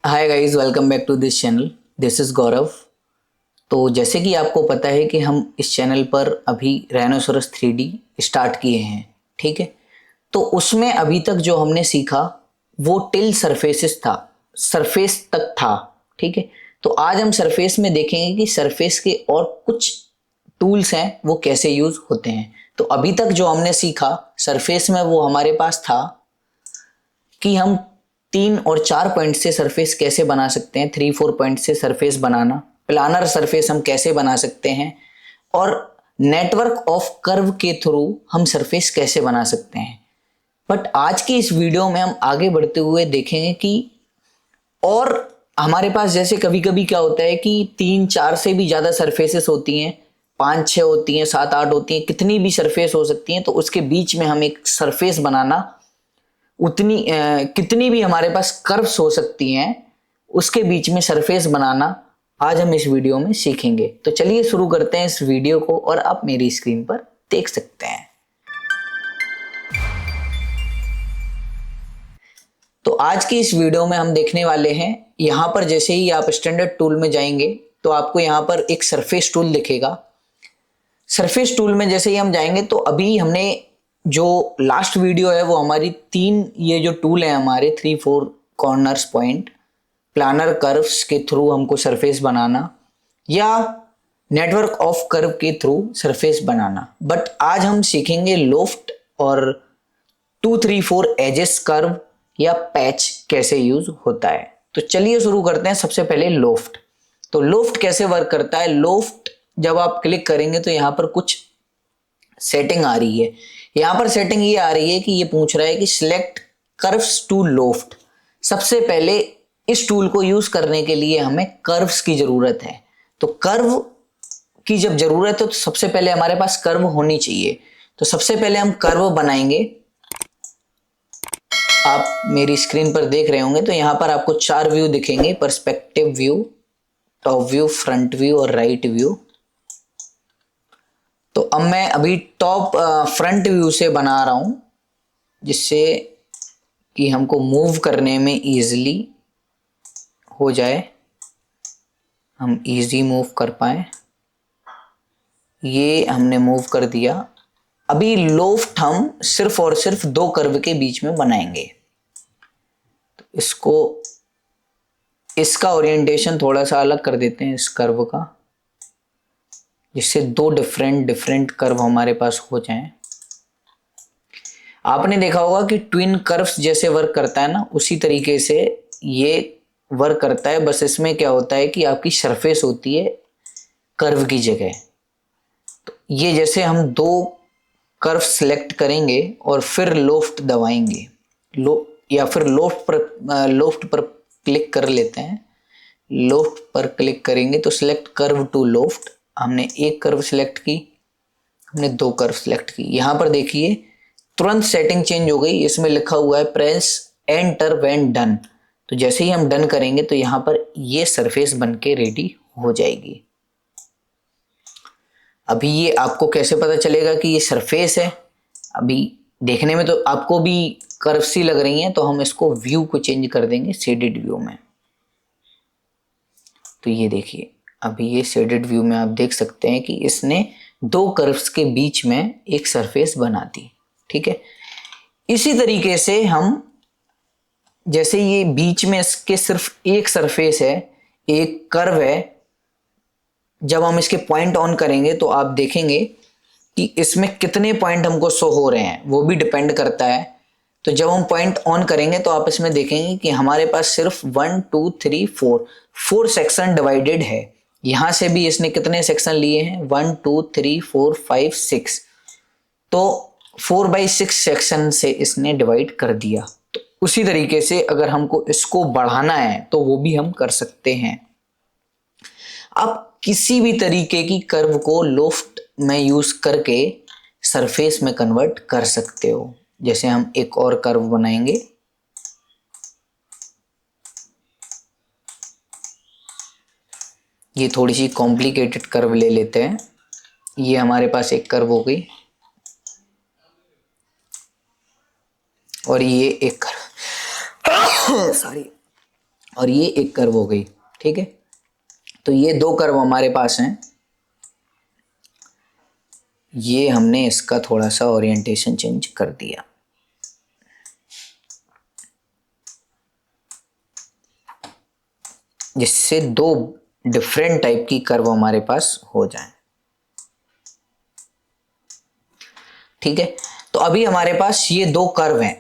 Hi guys, welcome back to this channel. This is Gaurav. तो जैसे कि आपको पता है कि हम इस चैनल पर अभी राइनोसोरस 3D स्टार्ट किए हैं, ठीक है। तो उसमें अभी तक जो हमने सीखा वो टिल सरफेसेस था, सरफेस तक था, ठीक है। तो आज हम सरफेस में देखेंगे कि सरफेस के और कुछ टूल्स हैं वो कैसे यूज होते हैं। तो अभी तक जो हमने सीखा सरफेस में वो हमारे पास था कि हम 3 और 4 पॉइंट से सरफेस कैसे बना सकते हैं, 3-4 पॉइंट से सरफेस बनाना, प्लानर सरफेस हम कैसे बना सकते हैं, और नेटवर्क ऑफ कर्व के थ्रू हम सरफेस कैसे बना सकते हैं। बट आज की इस वीडियो में हम आगे बढ़ते हुए देखेंगे कि और हमारे पास जैसे कभी कभी क्या होता है कि 3-4 से भी ज़्यादा सरफेसेस होती हैं, 5-6 होती हैं, 7-8 होती हैं, कितनी भी सरफेस हो सकती हैं। तो उसके बीच में हम एक सरफेस बनाना, उतनी कितनी भी हमारे पास कर्व्स हो सकती हैं उसके बीच में सरफेस बनाना आज हम इस वीडियो में सीखेंगे। तो चलिए शुरू करते हैं इस वीडियो को, और आप मेरी स्क्रीन पर देख सकते हैं। तो आज की इस वीडियो में हम देखने वाले हैं, यहां पर जैसे ही आप स्टैंडर्ड टूल में जाएंगे तो आपको यहां पर एक सरफेस टूल दिखेगा। सरफेस टूल में जैसे ही हम जाएंगे तो अभी हमने जो लास्ट वीडियो है वो हमारी 3 ये जो टूल है हमारे 3-4 कॉर्नर्स पॉइंट, प्लानर कर्व्स के थ्रू हमको सरफेस बनाना या नेटवर्क ऑफ कर्व के थ्रू सरफेस बनाना। बट आज हम सीखेंगे लोफ्ट और 2-3-4 एजेस कर्व या पैच कैसे यूज होता है। तो चलिए शुरू करते हैं। सबसे पहले लोफ्ट। तो लोफ्ट कैसे वर्क करता है। लोफ्ट जब आप क्लिक करेंगे तो यहां पर कुछ सेटिंग आ रही है। यहां पर सेटिंग ये आ रही है कि ये पूछ रहा है कि सिलेक्ट कर्व्स टू लोफ्ट। सबसे पहले इस टूल को यूज करने के लिए हमें कर्व्स की जरूरत है। तो कर्व की जब जरूरत है तो सबसे पहले हमारे पास कर्व होनी चाहिए। तो सबसे पहले हम कर्व बनाएंगे। आप मेरी स्क्रीन पर देख रहे होंगे तो यहां पर आपको 4 व्यू दिखेंगे, perspective view, top view, front view और राइट व्यू। तो अब मैं अभी टॉप फ्रंट व्यू से बना रहा हूं, जिससे कि हमको मूव करने में इजीली हो जाए, हम इजी मूव कर पाए। ये हमने मूव कर दिया। अभी लोफ्ट हम सिर्फ और सिर्फ 2 कर्व के बीच में बनाएंगे। तो इसका ओरिएंटेशन थोड़ा सा अलग कर देते हैं इस कर्व का, जिससे 2 डिफरेंट कर्व हमारे पास हो जाएं। आपने देखा होगा कि ट्विन कर्व्स जैसे वर्क करता है ना, उसी तरीके से ये वर्क करता है। बस इसमें क्या होता है कि आपकी सरफेस होती है कर्व की जगह। तो ये जैसे हम 2 कर्व सिलेक्ट करेंगे और फिर लोफ्ट दबाएंगे, या फिर लोफ्ट पर क्लिक कर लेते हैं। लोफ्ट पर क्लिक करेंगे तो सिलेक्ट कर्व टू लोफ्ट। हमने एक कर्व सिलेक्ट की, हमने 2 कर्व सिलेक्ट की। यहां पर देखिए तुरंत सेटिंग चेंज हो गई। इसमें लिखा हुआ है प्रेस एंटर व्हेन डन। तो जैसे ही हम डन करेंगे तो यहां पर ये सरफेस बनके रेडी हो जाएगी। अभी ये आपको कैसे पता चलेगा कि ये सरफेस है। अभी देखने में तो आपको भी कर्व सी लग रही हैं, तो हम इसको व्यू को चेंज कर देंगे शेडेड व्यू में। तो ये देखिए अभी ये शेडेड व्यू में आप देख सकते हैं कि इसने 2 कर्व्स के बीच में एक सरफेस बना दी, ठीक है। इसी तरीके से हम, जैसे ये बीच में इसके सिर्फ एक सरफेस है, एक कर्व है, जब हम इसके पॉइंट ऑन करेंगे तो आप देखेंगे कि इसमें कितने पॉइंट हमको शो हो रहे हैं, वो भी डिपेंड करता है। तो जब हम पॉइंट ऑन करेंगे तो आप इसमें देखेंगे कि हमारे पास सिर्फ 1 2 3 4 सेक्शन डिवाइडेड है। यहां से भी इसने कितने सेक्शन लिए हैं, 1 2 3 4 5 6। तो 4/6 सेक्शन से इसने डिवाइड कर दिया। तो उसी तरीके से अगर हमको इसको बढ़ाना है तो वो भी हम कर सकते हैं। आप किसी भी तरीके की कर्व को लोफ्ट में यूज करके सरफेस में कन्वर्ट कर सकते हो। जैसे हम एक और कर्व बनाएंगे। ये थोड़ी सी कॉम्प्लिकेटेड कर्व ले लेते हैं। ये हमारे पास एक कर्व हो गई, और ये एक कर्व सॉरी और ये एक कर्व हो गई। ठीक है, तो ये दो कर्व हमारे पास हैं। ये हमने इसका थोड़ा सा ओरिएंटेशन चेंज कर दिया, जिससे दो डिफरेंट टाइप की कर्व हमारे पास हो जाए। ठीक है, तो अभी हमारे पास ये दो कर्व हैं,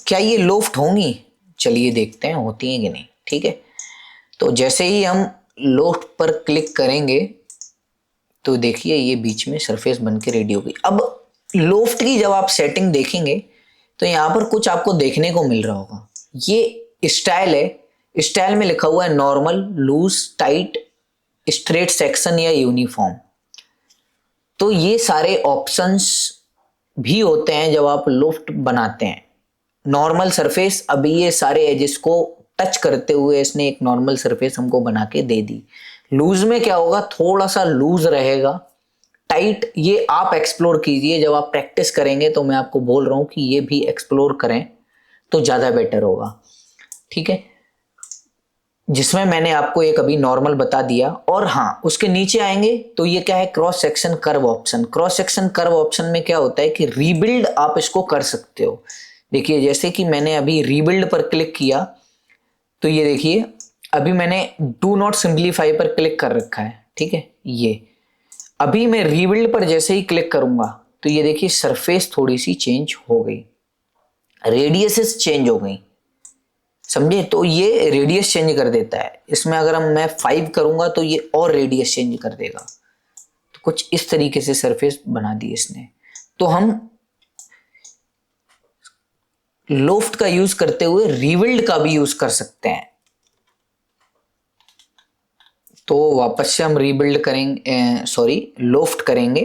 क्या ये लोफ्ट होंगी? चलिए देखते हैं होती हैं कि नहीं। ठीक है, तो जैसे ही हम लोफ्ट पर क्लिक करेंगे तो देखिए ये बीच में सरफेस बन के रेडी होगी। अब लोफ्ट की जब आप सेटिंग देखेंगे तो यहाँ पर कुछ आपको देखने को मिल रहा होगा। ये स्टाइल है, स्टाइल में लिखा हुआ है normal, loose, tight, straight section या यूनिफॉर्म। तो ये सारे ऑप्शंस भी होते हैं जब आप लोफ्ट बनाते हैं। नॉर्मल सरफेस, अभी ये सारे एजेस को टच करते हुए इसने एक नॉर्मल सरफेस हमको बना के दे दी। लूज में क्या होगा, थोड़ा सा लूज रहेगा। टाइट ये आप एक्सप्लोर कीजिए, जब आप प्रैक्टिस करेंगे तो मैं आपको बोल रहा हूं कि ये भी एक्सप्लोर करें तो ज़्यादा बेटर होगा। ठीक है, जिसमें मैंने आपको एक अभी नॉर्मल बता दिया। और हाँ, उसके नीचे आएंगे तो ये क्या है, cross section curve option. Cross section curve option में क्या होता है कि रीबिल्ड आप इसको कर सकते हो। देखिए जैसे कि मैंने अभी रीबिल्ड पर क्लिक किया तो ये देखिए अभी मैंने डू नॉट सिंप्लीफाई पर क्लिक कर रखा है। ठीक है, ये अभी मैं रीबिल्ड पर जैसे ही क्लिक करूंगा तो ये देखिए सरफेस थोड़ी सी चेंज हो गई, रेडियसेस चेंज हो गई, समझे? तो ये रेडियस चेंज कर देता है। इसमें अगर मैं 5 करूंगा तो ये और रेडियस चेंज कर देगा। तो कुछ इस तरीके से सरफेस बना दी इसने। तो हम लोफ्ट का यूज करते हुए रीबिल्ड का भी यूज कर सकते हैं। तो वापस से हम रीबिल्ड करेंगे, सॉरी लोफ्ट करेंगे।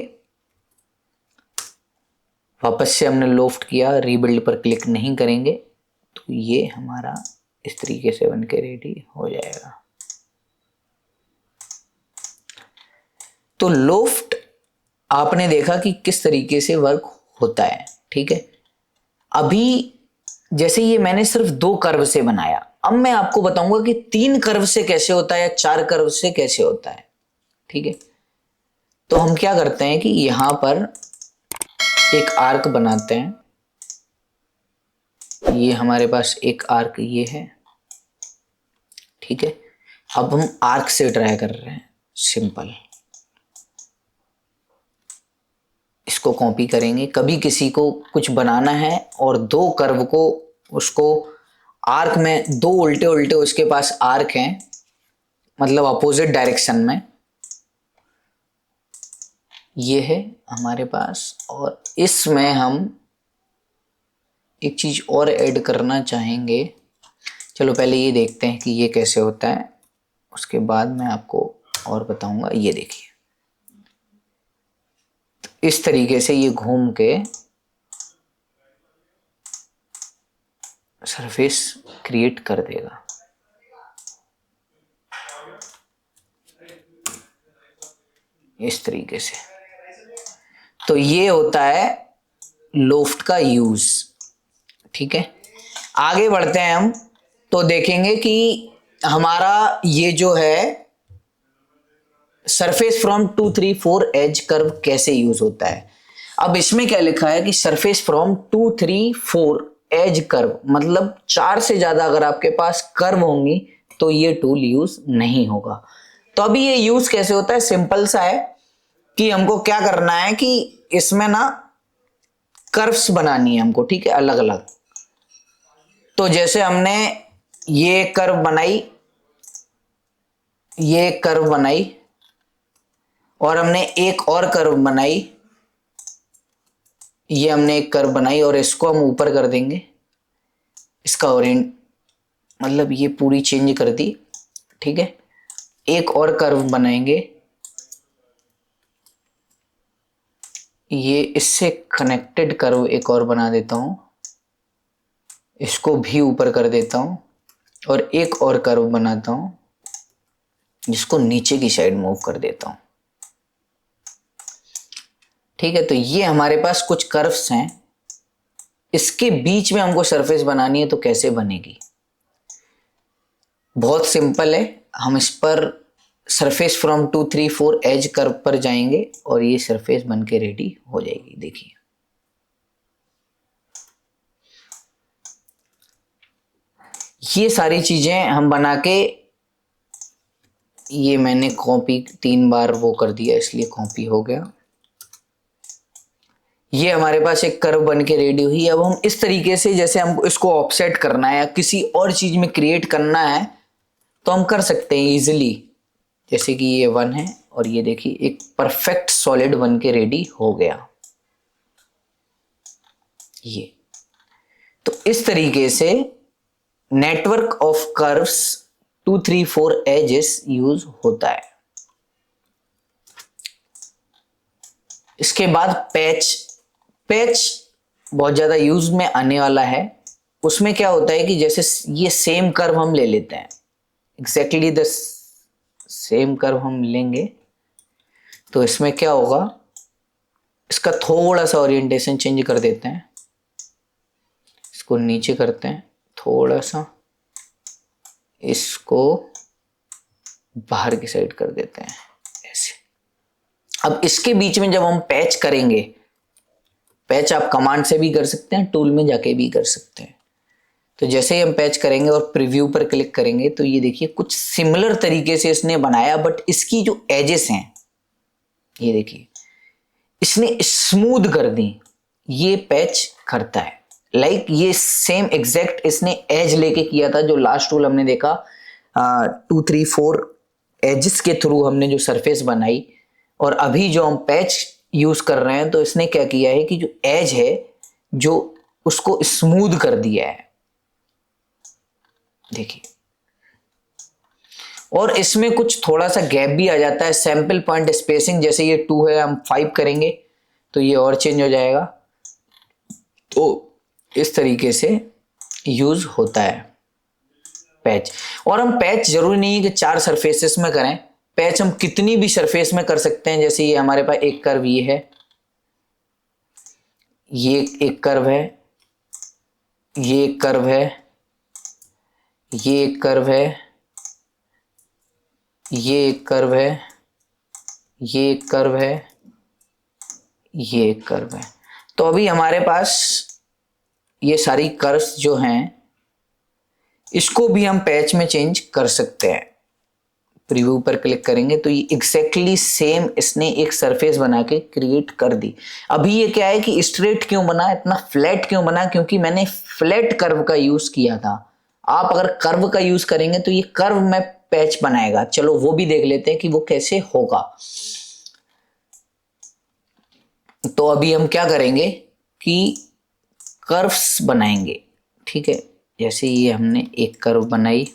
वापस से हमने लोफ्ट किया, रीबिल्ड पर क्लिक नहीं करेंगे तो ये हमारा इस तरीके से बन के रेडी हो जाएगा। तो लोफ्ट आपने देखा कि किस तरीके से वर्क होता है। ठीक है, अभी जैसे ये मैंने सिर्फ 2 कर्व से बनाया, अब मैं आपको बताऊंगा कि 3 कर्व से कैसे होता है या 4 कर्व से कैसे होता है। ठीक है, तो हम क्या करते हैं कि यहां पर एक आर्क बनाते हैं। ये हमारे पास एक आर्क ये है। ठीक है, अब हम आर्क से ट्राई कर रहे हैं, सिंपल। इसको कॉपी करेंगे। कभी किसी को कुछ बनाना है और 2 कर्व को उसको आर्क में 2 उल्टे उल्टे उसके पास आर्क हैं, मतलब अपोजिट डायरेक्शन में, ये है हमारे पास। और इसमें हम एक चीज और ऐड करना चाहेंगे। चलो पहले ये देखते हैं कि ये कैसे होता है, उसके बाद मैं आपको और बताऊंगा। ये देखिए इस तरीके से ये घूम के सरफेस क्रिएट कर देगा। इस तरीके से। तो ये होता है लोफ्ट का यूज। ठीक है, आगे बढ़ते हैं हम तो देखेंगे कि हमारा ये जो है सरफेस फ्रॉम 2, 3, 4 एज कर्व कैसे यूज होता है। अब इसमें क्या लिखा है कि सरफेस फ्रॉम 2, 3, 4 एज कर्व, मतलब 4 से ज्यादा अगर आपके पास कर्व होंगी तो ये टूल यूज नहीं होगा। तो अभी ये यूज कैसे होता है, सिंपल सा है कि हमको क्या करना है कि इसमें ना कर्व्स बनानी है हमको। ठीक है, अलग अलग। तो जैसे हमने ये कर्व बनाई, ये कर्व बनाई, और हमने एक और कर्व बनाई, ये हमने एक कर्व बनाई, और इसको हम ऊपर कर देंगे। इसका ओरिएंट मतलब ये पूरी चेंज कर दी। ठीक है, एक और कर्व बनाएंगे, ये इससे कनेक्टेड कर्व एक और बना देता हूं, इसको भी ऊपर कर देता हूं, और एक और कर्व बनाता हूं जिसको नीचे की साइड मूव कर देता हूं। ठीक है, तो ये हमारे पास कुछ कर्व्स हैं, इसके बीच में हमको सरफेस बनानी है तो कैसे बनेगी। बहुत सिंपल है। हम इस पर सरफेस फ्रॉम 2 3 4 एज कर्व पर जाएंगे और ये सरफेस बन के रेडी हो जाएगी। देखिए ये सारी चीजें हम बना के, ये मैंने कॉपी 3 बार वो कर दिया इसलिए कॉपी हो गया। ये हमारे पास एक कर्व बन के रेडी हुई। अब हम इस तरीके से, जैसे हमको इसको ऑफसेट करना है या किसी और चीज में क्रिएट करना है तो हम कर सकते हैं इजीली। जैसे कि ये 1 है और ये देखिए एक परफेक्ट सॉलिड बन के रेडी हो गया। ये तो इस तरीके से network of curves 2 3 4 edges use होता है। इसके बाद पैच बहुत ज्यादा यूज में आने वाला है। उसमें क्या होता है कि जैसे ये सेम कर्व हम ले लेते हैं, एग्जैक्टली द सेम कर्व हम लेंगे, तो इसमें क्या होगा, इसका थोड़ा सा ओरिएंटेशन चेंज कर देते हैं, इसको नीचे करते हैं थोड़ा सा, इसको बाहर की साइड कर देते हैं ऐसे। अब इसके बीच में जब हम पैच करेंगे, पैच आप कमांड से भी कर सकते हैं, टूल में जाके भी कर सकते हैं। तो जैसे ही हम पैच करेंगे और प्रीव्यू पर क्लिक करेंगे तो ये देखिए कुछ सिमिलर तरीके से इसने बनाया, बट इसकी जो एजेस हैं ये देखिए इसने स्मूथ कर दी। ये पैच करता है लाइक ये सेम एग्जैक्ट इसने एज लेके किया था। जो लास्ट टूल हमने देखा 2 3 4 एजेस के थ्रू हमने जो सरफेस बनाई, और अभी जो हम पैच यूज कर रहे हैं तो इसने क्या किया है कि जो एज है जो उसको स्मूथ कर दिया है। देखिए और इसमें कुछ थोड़ा सा गैप भी आ जाता है। सैंपल पॉइंट स्पेसिंग जैसे ये 2 है, हम 5 करेंगे तो ये और चेंज हो जाएगा। तो इस तरीके से यूज होता है पैच। और हम पैच जरूरी नहीं है कि 4 सरफेसेस में करें, पैच हम कितनी भी सरफेस में कर सकते हैं। जैसे ये हमारे पास एक कर्व ये है, ये एक कर्व है, ये एक कर्व है, ये एक कर्व है, ये एक कर्व है, ये एक कर्व है, ये एक कर्व है। तो अभी हमारे पास ये सारी कर्व्स जो हैं इसको भी हम पैच में चेंज कर सकते हैं। प्रीव्यू पर क्लिक करेंगे तो ये एग्जैक्टली सेम इसने एक सरफेस बना के क्रिएट कर दी। अभी ये क्या है कि स्ट्रेट क्यों बना, इतना फ्लैट क्यों बना, क्योंकि मैंने फ्लैट कर्व का यूज किया था। आप अगर कर्व का यूज करेंगे तो ये कर्व में पैच बनाएगा। चलो वो भी देख लेते हैं कि वो कैसे होगा। तो अभी हम क्या करेंगे कि कर्व्स बनाएंगे, ठीक है। जैसे ये हमने एक कर्व बनाई,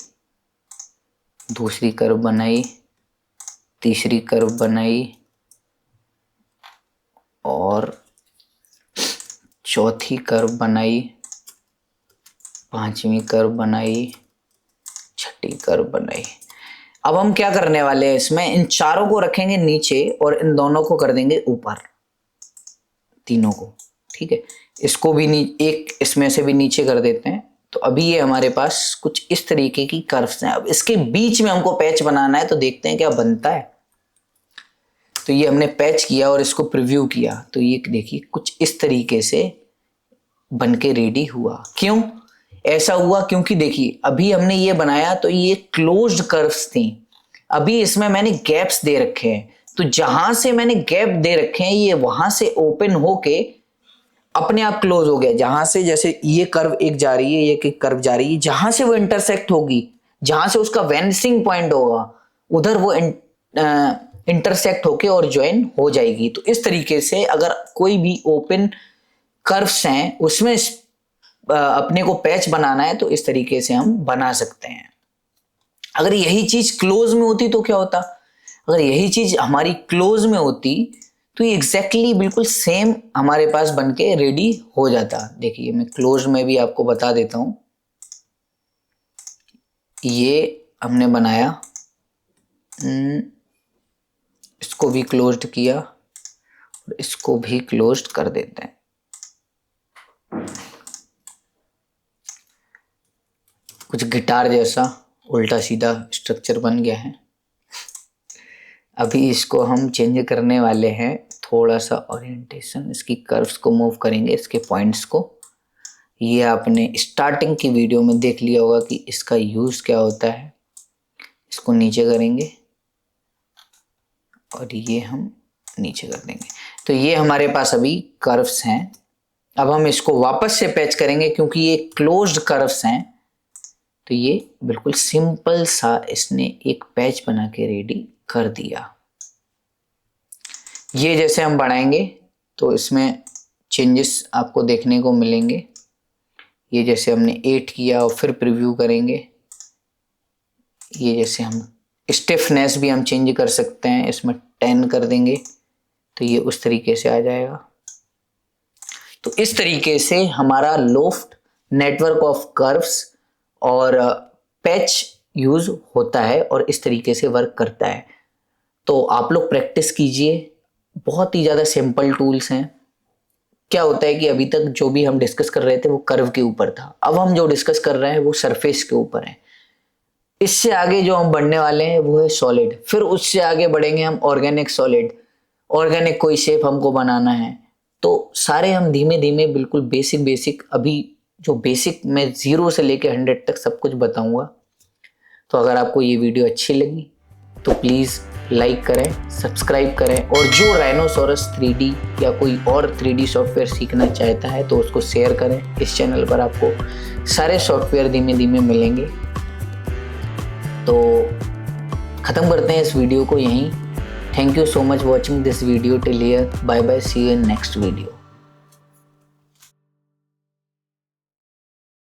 दूसरी कर्व बनाई, तीसरी कर्व बनाई और चौथी कर्व बनाई, पांचवी कर्व बनाई, छठी कर्व बनाई। अब हम क्या करने वाले हैं, इसमें इन चारों को रखेंगे नीचे और इन दोनों को कर देंगे ऊपर, तीनों को, ठीक है। इसको भी एक इसमें से भी नीचे कर देते हैं। तो अभी ये हमारे पास कुछ इस तरीके की कर्व्स हैं। अब इसके बीच में हमको पैच बनाना है, तो देखते हैं क्या बनता है। तो ये हमने पैच किया और इसको प्रीव्यू किया तो ये देखिए कुछ इस तरीके से बन के रेडी हुआ। क्यों ऐसा हुआ, क्योंकि देखिए अभी हमने ये बनाया तो ये क्लोज्ड कर्व्स थी, अभी इसमें मैंने गैप्स दे रखे हैं। तो जहां से मैंने गैप दे रखे हैं ये वहां से ओपन होके अपने आप क्लोज हो गया। जहां से जैसे ये कर्व एक जा रही है, ये कर्व जा रही है, जहां से वो इंटरसेक्ट होगी, जहां से उसका वेनिसिंग पॉइंट होगा उधर वो इंटरसेक्ट होके और ज्वाइन हो जाएगी। तो इस तरीके से अगर कोई भी ओपन कर्व्स हैं उसमें अपने को पैच बनाना है तो इस तरीके से हम बना सकते हैं। अगर यही चीज क्लोज में होती तो क्या होता, अगर यही चीज हमारी क्लोज में होती तो ये एग्जैक्टली बिल्कुल सेम हमारे पास बनके रेडी हो जाता। देखिए मैं क्लोज में भी आपको बता देता हूं। ये हमने बनाया, इसको भी क्लोज्ड किया और इसको भी क्लोज्ड कर देते हैं। कुछ गिटार जैसा उल्टा सीधा स्ट्रक्चर बन गया है। अभी इसको हम चेंज करने वाले हैं, थोड़ा सा ओरिएंटेशन, इसकी कर्व्स को मूव करेंगे, इसके पॉइंट्स को। ये आपने स्टार्टिंग की वीडियो में देख लिया होगा कि इसका यूज़ क्या होता है। इसको नीचे करेंगे और ये हम नीचे कर देंगे। तो ये हमारे पास अभी कर्व्स हैं। अब हम इसको वापस से पैच करेंगे क्योंकि ये क्लोज्ड कर्व्स हैं। तो ये बिल्कुल सिंपल सा इसने एक पैच बना के रेडी कर दिया। ये जैसे हम बढ़ाएंगे तो इसमें चेंजेस आपको देखने को मिलेंगे। ये जैसे हमने 8 किया और फिर प्रीव्यू करेंगे, ये जैसे हम स्टिफनेस भी हम चेंज कर सकते हैं, इसमें 10 कर देंगे तो ये उस तरीके से आ जाएगा। तो इस तरीके से हमारा लोफ्ट नेटवर्क ऑफ कर्व्स और पैच यूज होता है और इस तरीके से वर्क करता है। तो आप लोग प्रैक्टिस कीजिए, बहुत ही ज़्यादा सिंपल टूल्स हैं। क्या होता है कि अभी तक जो भी हम डिस्कस कर रहे थे वो कर्व के ऊपर था, अब हम जो डिस्कस कर रहे हैं वो सरफेस के ऊपर है। इससे आगे जो हम बढ़ने वाले हैं वो है सॉलिड, फिर उससे आगे बढ़ेंगे हम ऑर्गेनिक सॉलिड, ऑर्गेनिक कोई शेप हमको बनाना है। तो सारे हम धीमे धीमे बिल्कुल बेसिक अभी जो बेसिक मैं 0 से लेके 100 तक सब कुछ बताऊंगा। तो अगर आपको ये वीडियो अच्छी लगी तो प्लीज़ लाइक करें, सब्सक्राइब करें, और जो राइनोसोरस 3D या कोई और 3D सॉफ्टवेयर सीखना चाहता है तो उसको शेयर करें। इस चैनल पर आपको सारे सॉफ्टवेयर धीमे धीमे मिलेंगे। तो ख़त्म करते हैं इस वीडियो को यहीं। Thank you so much watching this video till here. Bye bye, see you in next video.